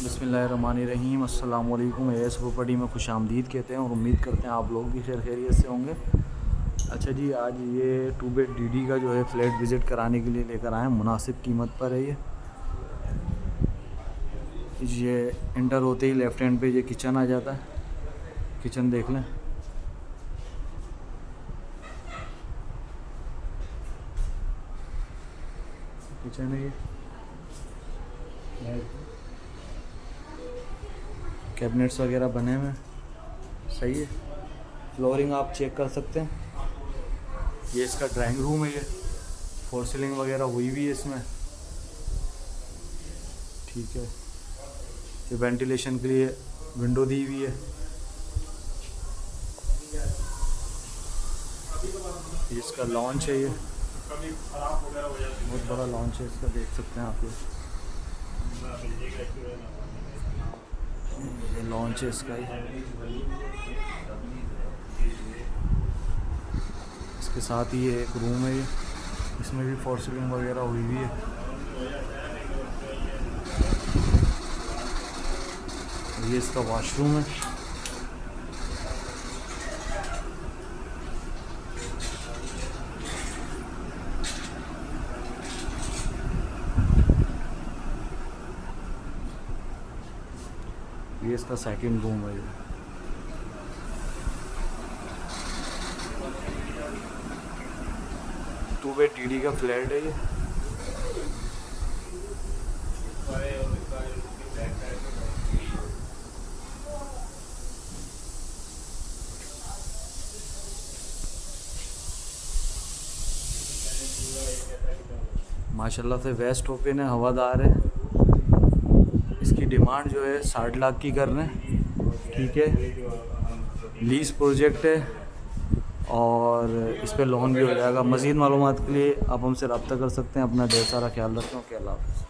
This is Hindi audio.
बिस्मिल्लाहिर्रहमानिर्रहीम अस्सलाम वालेकुम। एस प्रॉपर्टी में खुश आमदीद कहते हैं और उम्मीद करते हैं आप लोग भी खैर खैरियत से होंगे। अच्छा जी, आज ये 2 बेड डीडी का जो है फ्लैट विज़िट कराने के लिए लेकर आए हैं। मुनासिब कीमत पर है ये इंटर होते ही लेफ़्ट हैंड पे ये किचन आ जाता है। किचन देख लें, किचन है ये। कैबिनेट्स वगैरह बने हुए सही है। फ्लोरिंग आप चेक कर सकते हैं। ये इसका ड्राइंग रूम है। ये फॉर सीलिंग वगैरह हुई भी है इसमें, ठीक है। ये वेंटिलेशन के लिए विंडो दी हुई है। ये इसका लॉन्च है। ये बहुत बड़ा लॉन्च है इसका, देख सकते हैं आप। ये लॉन्च है इसका। इसके साथ ही ये एक रूम है। ये इसमें भी फॉर सीलिंग वगैरह हुई हुई है। ये इसका वॉशरूम है। ये इसका सेकंड रूम है। ये 2 बेड डीडी का फ्लैट है। ये माशाल्लाह से वेस्ट ओपन है, हवादार है। इसकी डिमांड जो है 60 लाख की कर रहे हैं, ठीक है। लीज प्रोजेक्ट है और इस पर लोन भी हो जाएगा। मज़ीद मालूमात के लिए आप हमसे रब्ता कर सकते हैं। अपना ढेर सारा ख्याल रखें। ओके, अल्लाह हाफ़िज़।